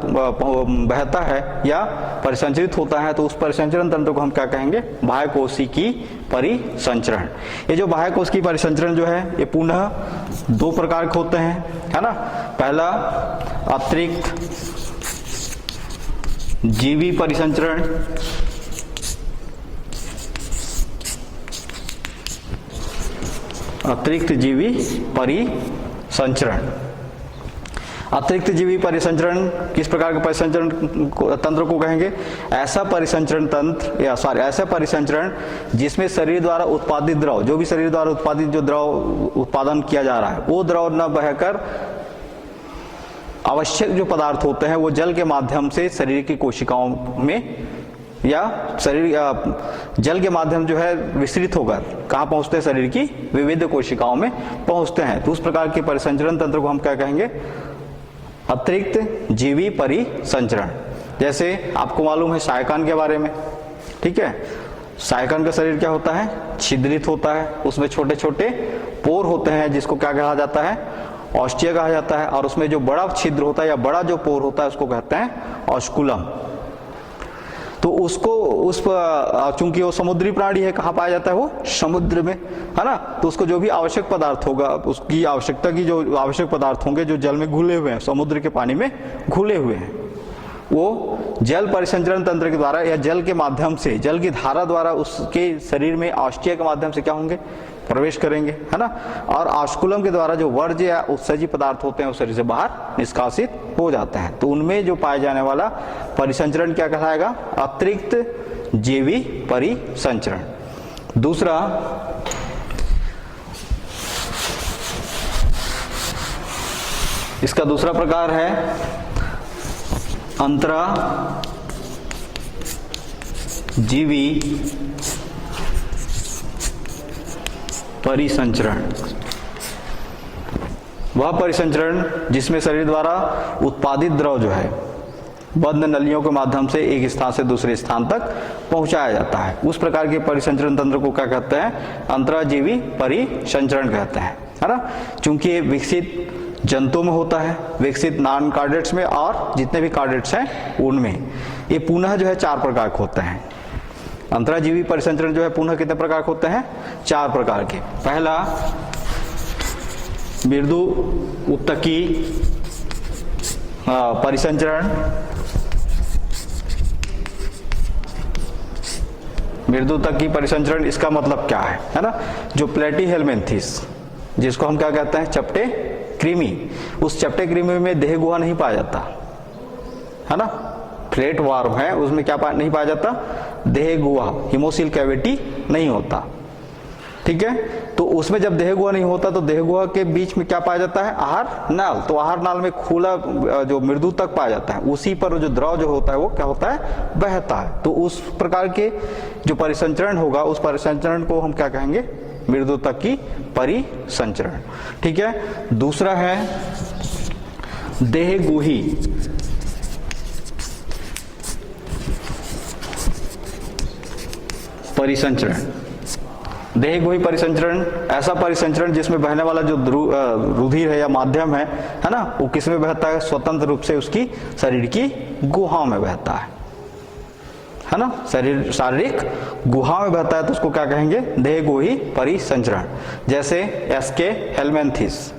S1: बहता है या परिसंचरित होता है। तो उस परिसंचरण तंत्र को हम क्या कहेंगे, बाह्य कोशिकीय परिसंचरण। ये जो बाह्य कोशिकीय परिसंचरण जो है ये पुनः दो प्रकार के होते हैं, है ना। पहला अतिरिक्त जीवी परिसंचरण, अतिरिक्त जीवी परिसंचरण। अतिरिक्त जीवी परिसंचरण किस प्रकार के परिसंचरण तंत्र को कहेंगे? ऐसा परिसंचरण तंत्र या ऐसा परिसंचरण जिसमें शरीर द्वारा उत्पादित द्रव, जो भी शरीर द्वारा उत्पादित जो द्रव उत्पादन किया जा रहा है वो द्रव न बहकर आवश्यक जो पदार्थ होते हैं वो जल के माध्यम से शरीर की कोशिकाओं में या शरीर जल के माध्यम जो है विस्तृत होकर कहाँ पहुंचते हैं? शरीर की विविध कोशिकाओं में पहुंचते हैं। तो उस प्रकार के परिसंचरण तंत्र को हम क्या कहेंगे? अतिरिक्त जीवी परिसंचरण। जैसे आपको मालूम है सायकन के बारे में, ठीक है? सायकन का शरीर क्या होता है? छिद्रित होता है, उसमें छोटे छोटे पोर होते हैं जिसको क्या कहा जाता है? ऑस्टिया कहा जाता है। और उसमें जो बड़ा छिद्र होता है या बड़ा जो पोर होता है उसको कहते हैं ऑस्कुलम। तो उसको चूंकि वो समुद्री प्राणी है, कहाँ पाया जाता है? वो समुद्र में, है ना? तो उसको जो भी आवश्यक पदार्थ होगा, उसकी आवश्यकता की जो आवश्यक पदार्थ होंगे जो जल में घुले हुए हैं, समुद्र के पानी में घुले हुए हैं, वो जल परिसंचरण तंत्र के द्वारा या जल के माध्यम से, जल की धारा द्वारा उसके शरीर में ऑस्टिया के माध्यम से क्या होंगे? प्रवेश करेंगे, है ना? और ऑस्कुलम के द्वारा जो वर्ज्य या उत्सर्जी पदार्थ होते हैं उस शरीर से बाहर निष्कासित हो जाते हैं। तो उनमें जो पाए जाने वाला परिसंचरण क्या कहलाएगा? अतिरिक्त जीवी परिसंचरण। दूसरा, इसका दूसरा प्रकार है अंतरा जीवी परिसंचरण। वह परिसंचरण जिसमें शरीर द्वारा उत्पादित द्रव जो है बंद नलियों के माध्यम से एक स्थान से दूसरे स्थान तक पहुंचाया जाता है, उस प्रकार के परिसंचरण तंत्र को क्या कहते हैं? अंतराजीवी परिसंचरण कहते हैं, है ना? चूंकि ये विकसित जंतुओं में होता है, विकसित नॉन कार्डेट्स में और जितने भी कार्डेट्स हैं उनमें। ये पुनः जो है 4 प्रकार के होते हैं। अंतराजीवी परिसंचरण जो है पुनः कितने प्रकार के होते हैं? 4 प्रकार के। पहला, मृदु उत्तकी परिसंचरण। मृदु उत्तकी परिसंचरण, इसका मतलब क्या है ना? जो प्लेटीहेल्मिन्थेस, जिसको हम क्या कहते हैं? चपटे कृमि। उस चपटे कृमि में देह गुहा नहीं पाया जाता, है ना? फ्लैट वार्म है, उसमें क्या नहीं पाया जाता? देह गुहा, हिमोसिल कैविटी नहीं होता, ठीक है? तो उसमें जब देह गुहा नहीं होता तो देह गुहा के बीच में क्या पाया जाता है? आहार नाल। तो आहार नाल में खुला जो मृदु तक पाया जाता है, उसी पर जो द्रव जो होता है वो क्या होता है? बहता है। तो उस प्रकार के जो परिसंचरण होगा उस परिसंचरण को हम क्या कहेंगे? मृदु तक की परिसंचरण, ठीक है? दूसरा है देहगुही परिसंचरण। देहगुही परिसंचरण ऐसा परिसंचरण जिसमें बहने वाला जो रुधिर है या माध्यम है ना, वो किस में बहता है? स्वतंत्र रूप से उसकी शरीर की गुहा में बहता है ना? शारीरिक गुहा में बहता है, तो उसको क्या कहेंगे? देहगुही परिसंचरण। जैसे एस्के हेल्मेंथिस।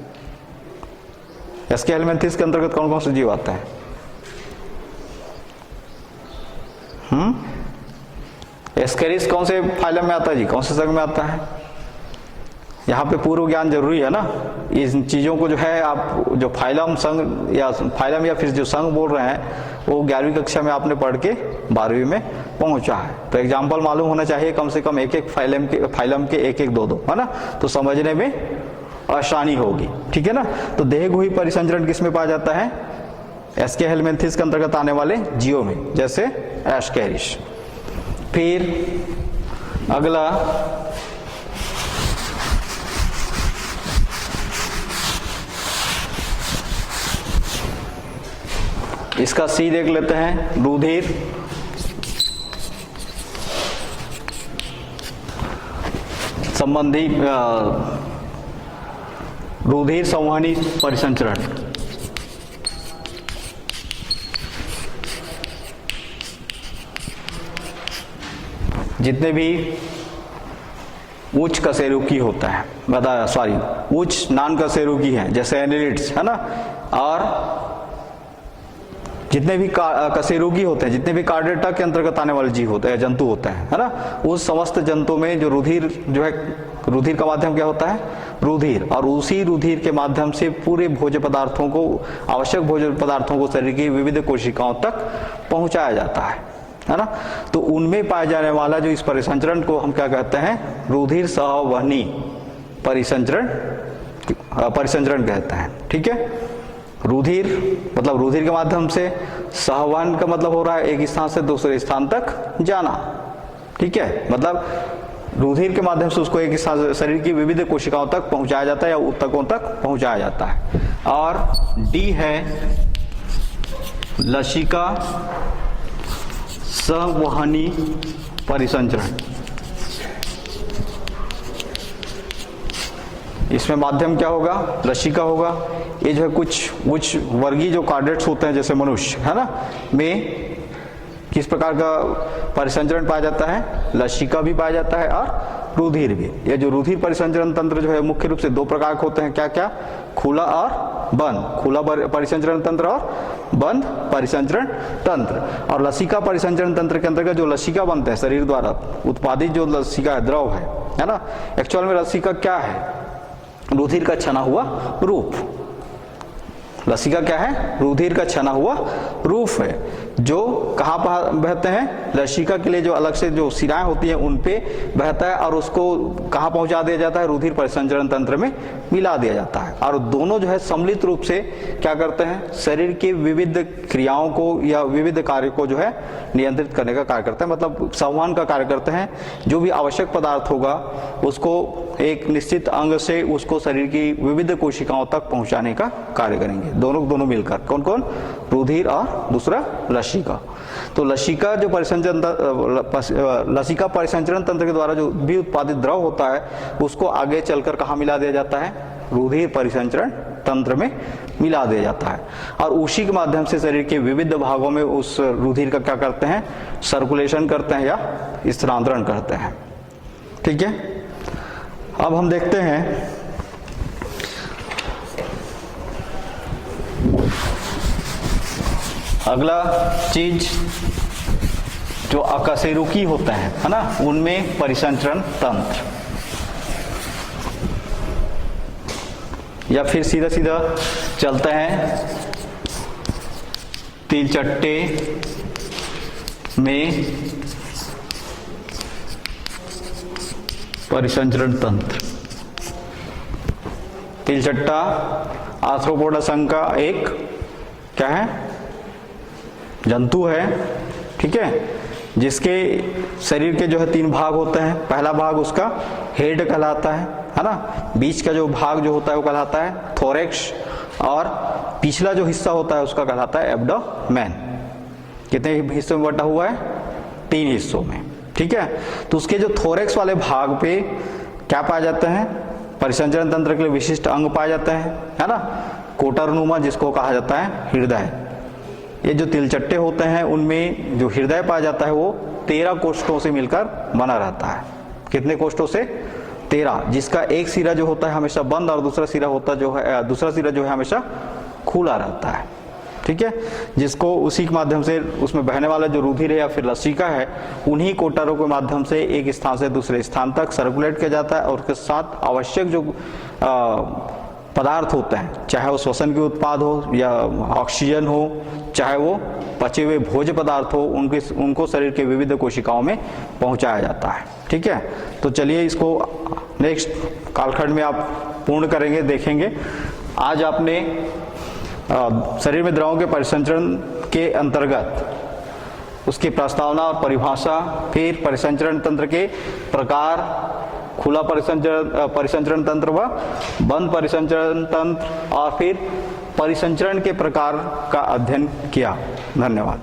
S1: एस्के हेल्मेंथिस के अंतर्गत कौन कौन से जीव आते हैं? एस्केरिस कौन से फाइलम में आता है जी? कौन से संघ में आता है? यहाँ पे पूर्व ज्ञान जरूरी है ना। इन चीजों को जो है आप जो फाइलम संघ या फिर जो संघ बोल रहे हैं वो 11वीं कक्षा में आपने पढ़ के 12वीं में पहुंचा है। तो एग्जाम्पल मालूम होना चाहिए कम से कम एक फाइलम के एक दो, है ना? तो समझने में आसानी होगी, ठीक है ना? तो देहगुही परिसंचरण किस में पाया जाता है? एस्के हेल्मेंथिस के अंतर्गत आने वाले जीवों में, जैसे एस्केरिस। फिर अगला इसका सी देख लेते हैं, रुधिर संबंधी रुधिर संवहनी परिसंचरण। जितने भी उच्च कशेरुकी होता है, उच्च नॉन कशेरुकी है, जैसे एनिलिड्स, है ना? और जितने भी कशेरुकी होते हैं, जितने भी कार्डेटा के अंतर्गत आने वाले जीव होते हैं, जंतु होते हैं, है ना, उस समस्त जंतु में जो रुधिर जो है, रुधिर का माध्यम क्या होता है, रुधिर, और उसी रुधिर के माध्यम से पूरे भोज्य पदार्थों को, आवश्यक भोज्य पदार्थों को शरीर की विविध कोशिकाओं तक पहुंचाया जाता है ना। तो उनमें पाए जाने वाला जो इस परिसंचरण को हम क्या कहते हैं, रुधिर सहवहनी परिसंचरण कहते हैं। ठीक है, रुधिर मतलब रुधिर के माध्यम से, सहवहन का मतलब हो रहा है एक स्थान से दूसरे स्थान तक जाना। ठीक है, मतलब रुधिर के माध्यम से उसको एक स्थान से शरीर की विविध कोशिकाओं तक पहुंचाया जाता है या ऊतकों तक पहुंचाया जाता है। और डी है लसिका सहवहनी परिसंचरण। इसमें माध्यम क्या होगा, लसिका होगा। ये जो है कुछ उच्च वर्गीय जो कार्डेट्स होते हैं जैसे मनुष्य, है ना, में किस प्रकार का परिसंचरण पाया जाता है, लसिका भी पाया जाता है और रुधिर भी। ये जो रुधिर परिसंचरण तंत्र जो है मुख्य रूप से दो प्रकार के होते हैं, क्या क्या, खुला और बंद, खुला परिसंचरण तंत्र और बंद परिसंचरण तंत्र। और लसिका परिसंचरण तंत्र के अंतर्गत जो लसिका बनते हैं शरीर द्वारा उत्पादित जो लसिका द्रव है ना, एक्चुअल में लसिका क्या है, रुधिर का छना हुआ रूप। लसिका क्या है, रुधिर का छना हुआ रूप है, जो कहाँ बहते हैं, लसिका के लिए जो अलग से जो शिराएं होती हैं उन पे बहता है और उसको कहाँ पहुंचा दिया जाता है, रुधिर परिसंचरण तंत्र में मिला दिया जाता है। और दोनों जो है सम्मिलित रूप से क्या करते हैं, शरीर की विविध क्रियाओं को या विविध कार्य को जो है नियंत्रित करने का कार्य करते हैं, मतलब संवहन का कार्य करते हैं। जो भी आवश्यक पदार्थ होगा उसको एक निश्चित अंग से उसको शरीर की विविध कोशिकाओं तक पहुंचाने का कार्य करेंगे, दोनों मिलकर। कौन कौन, रुधिर और दूसरा लसिका। तो लसिका जो लसिका परिसंचरण तंत्र के द्वारा जो भी उत्पादित द्रव होता है उसको आगे चलकर कहाँ मिला दिया जाता है, रुधिर परिसंचरण तंत्र में मिला दिया जाता है। और उसी के माध्यम से शरीर के विविध भागों में उस रुधिर का क्या करते हैं, सर्कुलेशन करते हैं या स्थानांतरण करते हैं। ठीक है, अब हम देखते हैं अगला चीज जो अकशेरुकी होते हैं, है ना, उनमें परिसंचरण तंत्र, या फिर सीधा सीधा चलते हैं तिलचट्टे में परिसंचरण तंत्र। तिलचट्टा आर्थ्रोपोडा संघ का एक क्या है, जंतु है। ठीक है, जिसके शरीर के जो है 3 भाग होते हैं। पहला भाग उसका हेड कहलाता है ना, बीच का जो भाग जो होता है वो कहलाता है थोरेक्स, और पिछला जो हिस्सा होता है उसका कहलाता है एब्डोमेन। कितने हिस्सों में बटा हुआ है, 3 हिस्सों में। ठीक है, तो उसके जो थोरेक्स वाले भाग पे क्या पाए जाते हैं, परिसंचरण तंत्र के लिए विशिष्ट अंग पाए जाते हैं, है ना, कोटरनुमा जिसको कहा जाता है हृदय। ये जो तिलचट्टे होते हैं उनमें जो हृदय पाया जाता है वो 13 कोष्ठों से मिलकर बना रहता है। कितने कोष्ठों से, 13, जिसका एक सिरा जो होता है हमेशा बंद और दूसरा सिरा जो है हमेशा खुला रहता है। ठीक है, जिसको उसी के माध्यम से उसमें बहने वाला जो रुधिर है या फिर लसिका है उन्हीं कोटरों के माध्यम से एक स्थान से दूसरे स्थान तक सर्कुलेट किया जाता है, और उसके साथ आवश्यक जो पदार्थ होते हैं, चाहे वो श्वसन के उत्पाद हो या ऑक्सीजन हो, चाहे वो पचे हुए भोज्य पदार्थ हो, उनको शरीर के विविध कोशिकाओं में पहुंचाया जाता है। ठीक है, तो चलिए इसको नेक्स्ट कालखंड में आप पूर्ण करेंगे, देखेंगे। आज आपने शरीर में द्रवों के परिसंचरण के अंतर्गत उसकी प्रस्तावना और परिभाषा, फिर परिसंचरण तंत्र के प्रकार, खुला परिसंचरण तंत्र व बंद परिसंचरण तंत्र, और फिर परिसंचरण के प्रकार का अध्ययन किया। धन्यवाद।